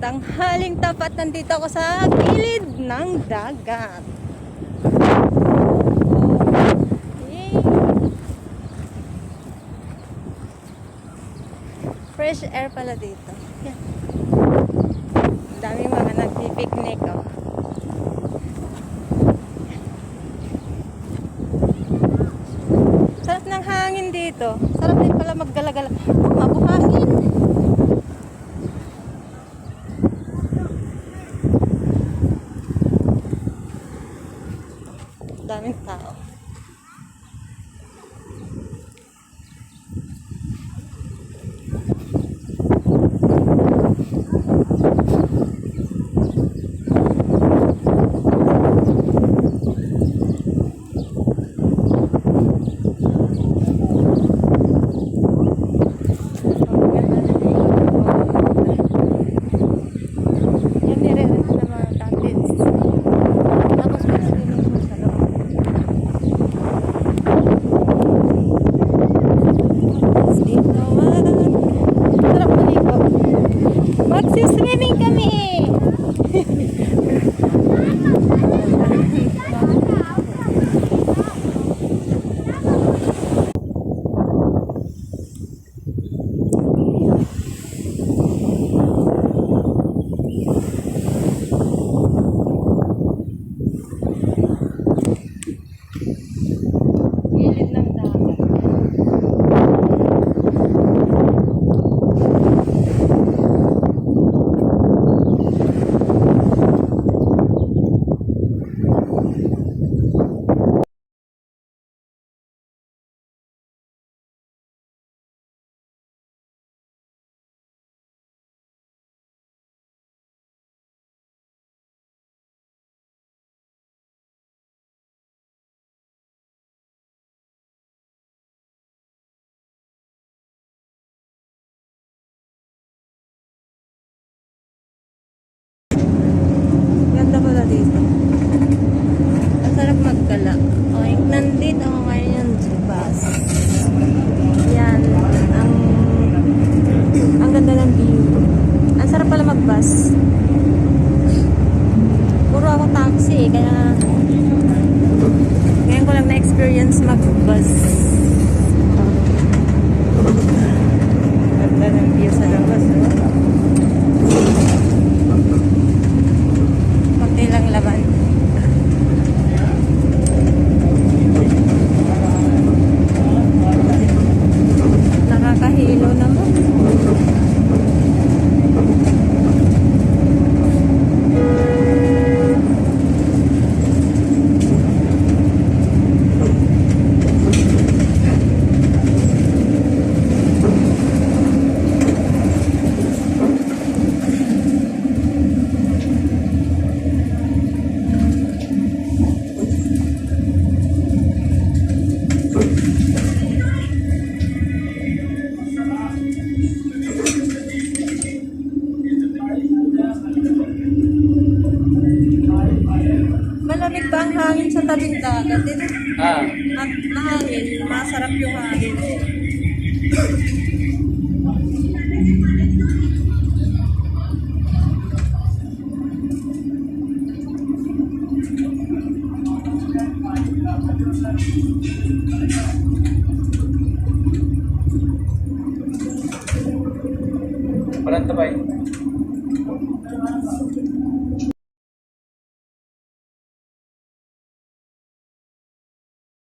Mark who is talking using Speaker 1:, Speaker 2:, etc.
Speaker 1: Tanghaling tapat, nandito ako sa gilid ng dagat. Yay! Fresh air pala dito. Yan. Daming mga nagpipiknik, oh. Sarap ng hangin dito. Sarap din pala maggala-gala. Oh, mabuhangin. Daming tao. Magsiswimming kami. Gilid ng dagat. Ganda pala dito. Ang sarap magkala. Okay, nandito ako ngayon sa bus. Yan. Ang ganda ng view. Ang sarap pala mag-bus. Puro ako taxi, kaya ngayon ko lang na-experience mag-bus. Ganda ng view sa labas, no? Ilang laban. Nakakahilo naman. Malamig ba ang hangin sa tabing dagat? At mahangin, masarap yung hangin.
Speaker 2: Walang tabay.